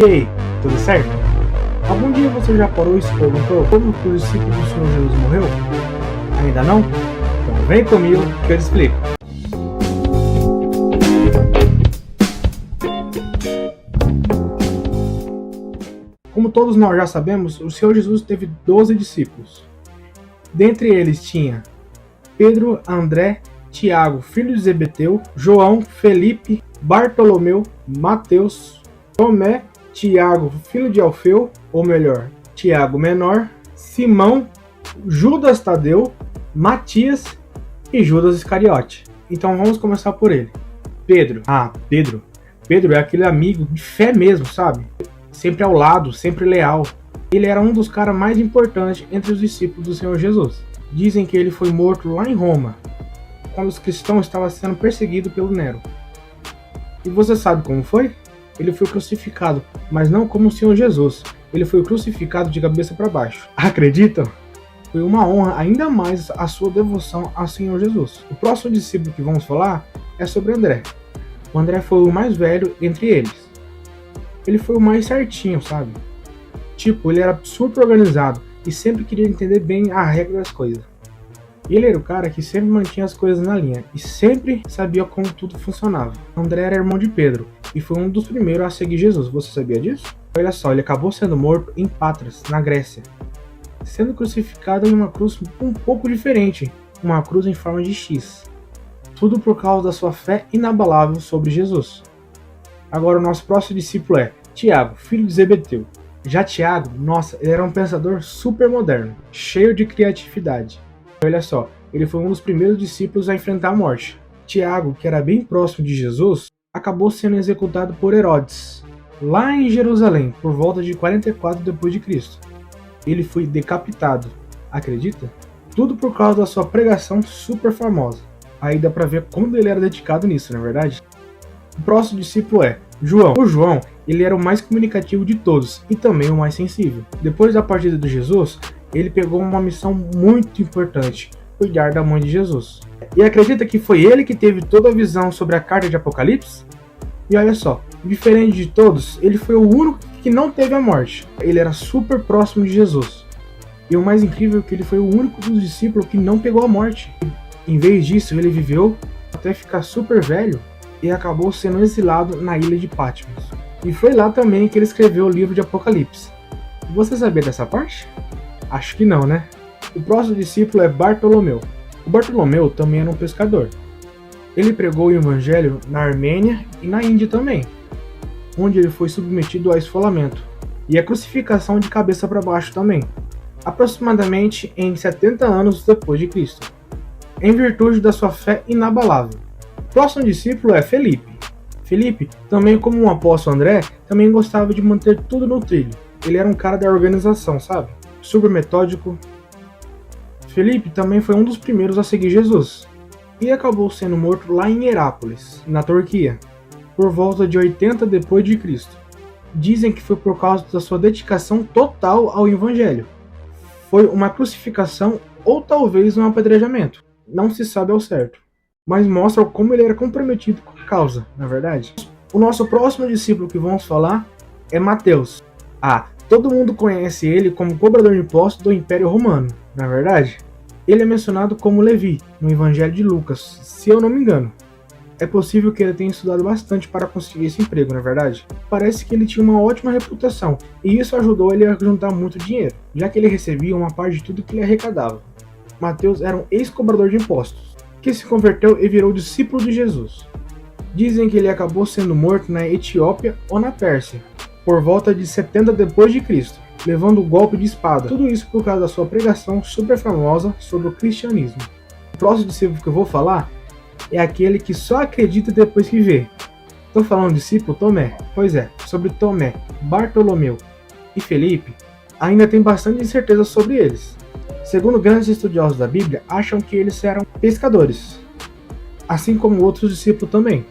E aí, tudo certo? Algum dia você já parou e se perguntou como que o discípulo do Senhor Jesus morreu? Ainda não? Então vem comigo que eu te explico. Como todos nós já sabemos, o Senhor Jesus teve 12 discípulos. Dentre eles tinha Pedro, André, Tiago, filho de Zebedeu, João, Felipe, Bartolomeu, Mateus, Tomé, Tiago, filho de Alfeu, ou melhor, Tiago menor, Simão, Judas Tadeu, Matias e Judas Iscariote. Então vamos começar por ele. Pedro. Pedro é aquele amigo de fé mesmo, sabe? Sempre ao lado, sempre leal. Ele era um dos caras mais importantes entre os discípulos do Senhor Jesus. Dizem que ele foi morto lá em Roma, quando os cristãos estavam sendo perseguidos pelo Nero. E você sabe como foi? Ele foi crucificado, mas não como o Senhor Jesus. Ele foi crucificado de cabeça para baixo. Acreditam? Foi uma honra ainda mais a sua devoção ao Senhor Jesus. O próximo discípulo que vamos falar é sobre André. O André foi o mais velho entre eles. Ele foi o mais certinho, sabe? Tipo, ele era super organizado e sempre queria entender bem a regra das coisas. Ele era o cara que sempre mantinha as coisas na linha e sempre sabia como tudo funcionava. André era irmão de Pedro e foi um dos primeiros a seguir Jesus. Você sabia disso? Olha só, ele acabou sendo morto em Patras, na Grécia, sendo crucificado em uma cruz um pouco diferente, uma cruz em forma de X. Tudo por causa da sua fé inabalável sobre Jesus. Agora o nosso próximo discípulo é Tiago, filho de Zebedeu. Já Tiago, nossa, ele era um pensador super moderno, cheio de criatividade. Olha só, ele foi um dos primeiros discípulos a enfrentar a morte. Tiago, que era bem próximo de Jesus, acabou sendo executado por Herodes, lá em Jerusalém, por volta de 44 d.C. Ele foi decapitado, acredita? Tudo por causa da sua pregação super famosa. Aí dá pra ver como ele era dedicado nisso, não é verdade? O próximo discípulo é João. O João, ele era o mais comunicativo de todos e também o mais sensível. Depois da partida de Jesus, ele pegou uma missão muito importante, cuidar da mãe de Jesus. E acredita que foi ele que teve toda a visão sobre a carta de Apocalipse? E olha só, diferente de todos, ele foi o único que não teve a morte. Ele era super próximo de Jesus. E o mais incrível é que ele foi o único dos discípulos que não pegou a morte. Em vez disso, ele viveu até ficar super velho e acabou sendo exilado na ilha de Patmos. E foi lá também que ele escreveu o livro de Apocalipse. Você sabia dessa parte? Acho que não, né? O próximo discípulo é Bartolomeu. O Bartolomeu também era um pescador. Ele pregou o evangelho na Armênia e na Índia também, onde ele foi submetido ao esfolamento e a crucificação de cabeça para baixo também, aproximadamente em 70 anos depois de Cristo, em virtude da sua fé inabalável. O próximo discípulo é Felipe. Felipe, também como o apóstolo André, também gostava de manter tudo no trilho. Ele era um cara da organização, sabe? Super metódico. Felipe também foi um dos primeiros a seguir Jesus e acabou sendo morto lá em Herápolis, na Turquia, por volta de 80 depois de Cristo. Dizem que foi por causa da sua dedicação total ao evangelho. Foi uma crucificação ou talvez um apedrejamento. Não se sabe ao certo, mas mostra como ele era comprometido com a causa, na verdade. O nosso próximo discípulo que vamos falar é Mateus. Todo mundo conhece ele como cobrador de impostos do Império Romano, não é verdade? Ele é mencionado como Levi, no Evangelho de Lucas, se eu não me engano. É possível que ele tenha estudado bastante para conseguir esse emprego, não é verdade? Parece que ele tinha uma ótima reputação, e isso ajudou ele a juntar muito dinheiro, já que ele recebia uma parte de tudo que ele arrecadava. Mateus era um ex-cobrador de impostos, que se converteu e virou discípulo de Jesus. Dizem que ele acabou sendo morto na Etiópia ou na Pérsia, por volta de 70 depois de Cristo, levando o golpe de espada. Tudo isso por causa da sua pregação super famosa sobre o cristianismo. O próximo discípulo que eu vou falar é aquele que só acredita depois que vê. Estou falando do discípulo Tomé. Pois é, sobre Tomé, Bartolomeu e Felipe, ainda tem bastante incerteza sobre eles. Segundo grandes estudiosos da Bíblia, acham que eles eram pescadores, assim como outros discípulos também.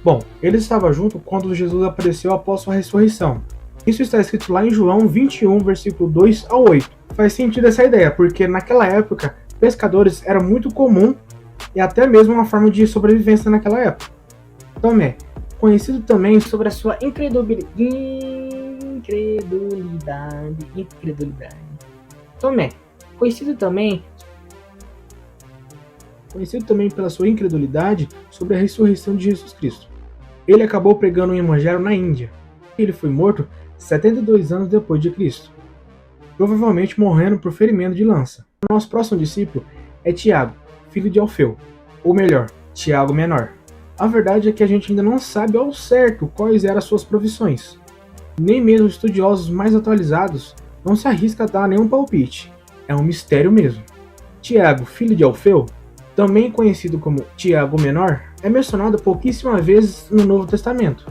Bom, eles estavam juntos quando Jesus apareceu após sua ressurreição. Isso está escrito lá em João 21, versículo 2 ao 8. Faz sentido essa ideia, porque naquela época, pescadores era muito comum e até mesmo uma forma de sobrevivência naquela época. Tomé, conhecido também sobre a sua incredulidade. incredulidade. Tomé, conhecido também pela sua incredulidade sobre a ressurreição de Jesus Cristo. Ele acabou pregando o evangelho na Índia. Ele foi morto 72 anos depois de Cristo, provavelmente morrendo por ferimento de lança. Nosso próximo discípulo é Tiago, filho de Alfeu, ou melhor, Tiago Menor. A verdade é que a gente ainda não sabe ao certo quais eram as suas profissões. Nem mesmo os estudiosos mais atualizados não se arriscam a dar nenhum palpite. É um mistério mesmo. Tiago, filho de Alfeu, também conhecido como Tiago Menor, é mencionado pouquíssimas vezes no Novo Testamento,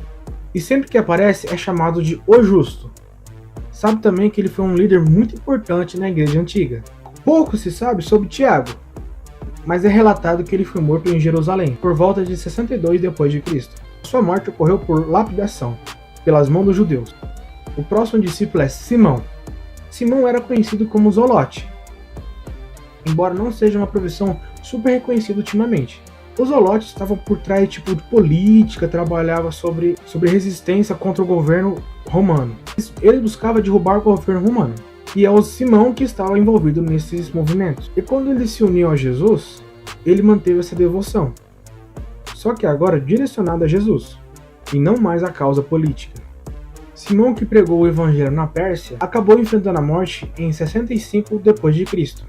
e sempre que aparece é chamado de O Justo. Sabe também que ele foi um líder muito importante na Igreja Antiga. Pouco se sabe sobre Tiago, mas é relatado que ele foi morto em Jerusalém por volta de 62 d.C. Sua morte ocorreu por lapidação, pelas mãos dos judeus. O próximo discípulo é Simão. Simão era conhecido como Zolote, embora não seja uma profissão super reconhecida ultimamente. Os Zolotes estavam por trás de política, trabalhava sobre resistência contra o governo romano. Ele buscava derrubar o governo romano. E é o Simão que estava envolvido nesses movimentos. E quando ele se uniu a Jesus, ele manteve essa devoção. Só que agora direcionado a Jesus, e não mais à causa política. Simão, que pregou o evangelho na Pérsia, acabou enfrentando a morte em 65 d.C.,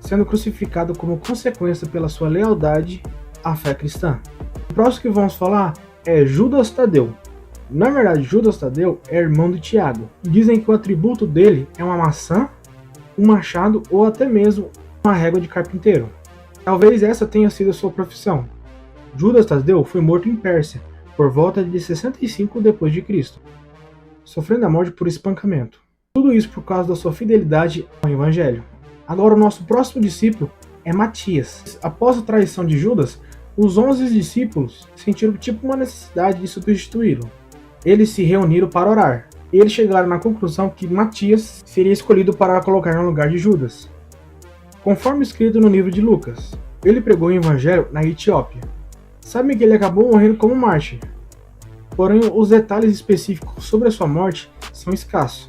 sendo crucificado como consequência pela sua lealdade à fé cristã. O próximo que vamos falar é Judas Tadeu. Na verdade, Judas Tadeu é irmão de Tiago. Dizem que o atributo dele é uma maçã, um machado ou até mesmo uma régua de carpinteiro. Talvez essa tenha sido a sua profissão. Judas Tadeu foi morto em Pérsia por volta de 65 d.C., sofrendo a morte por espancamento. Tudo isso por causa da sua fidelidade ao Evangelho. Agora o nosso próximo discípulo é Matias. Após a traição de Judas, os 11 discípulos sentiram uma necessidade de substituí-lo. Eles se reuniram para orar. E eles chegaram na conclusão que Matias seria escolhido para colocar no lugar de Judas. Conforme escrito no livro de Lucas, ele pregou o evangelho na Etiópia. Sabem que ele acabou morrendo como mártir. Porém, os detalhes específicos sobre a sua morte são escassos.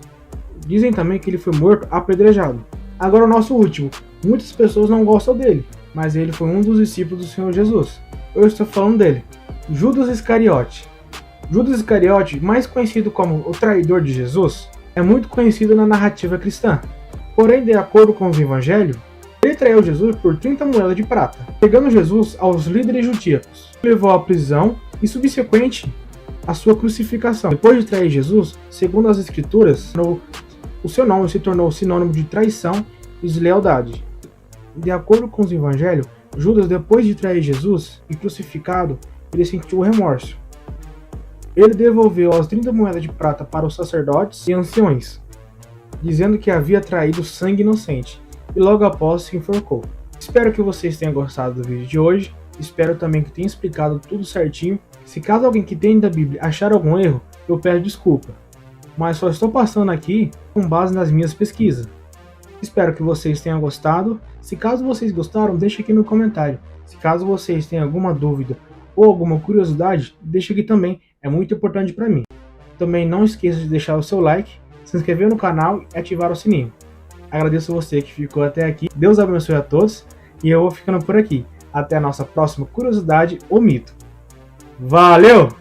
Dizem também que ele foi morto apedrejado. Agora o nosso último. Muitas pessoas não gostam dele, mas ele foi um dos discípulos do Senhor Jesus. Eu estou falando dele, Judas Iscariote. Judas Iscariote, mais conhecido como o traidor de Jesus, é muito conhecido na narrativa cristã. Porém, de acordo com os evangelhos, ele traiu Jesus por 30 moedas de prata, pegando Jesus aos líderes judaicos, levou à prisão e subsequente à sua crucificação. Depois de trair Jesus, segundo as escrituras, o seu nome se tornou sinônimo de traição e deslealdade. De acordo com os evangelhos, Judas, depois de trair Jesus e crucificado, ele sentiu remorso. Ele devolveu as 30 moedas de prata para os sacerdotes e anciões, dizendo que havia traído sangue inocente, e logo após se enforcou. Espero que vocês tenham gostado do vídeo de hoje, espero também que tenha explicado tudo certinho. Se caso alguém que tem da Bíblia achar algum erro, eu peço desculpa, mas só estou passando aqui com base nas minhas pesquisas. Espero que vocês tenham gostado. Se caso vocês gostaram, deixe aqui no comentário. Se caso vocês têm alguma dúvida ou alguma curiosidade, deixe aqui também, é muito importante para mim. Também não esqueça de deixar o seu like, se inscrever no canal e ativar o sininho. Agradeço você que ficou até aqui. Deus abençoe a todos e eu vou ficando por aqui. Até a nossa próxima curiosidade ou mito. Valeu!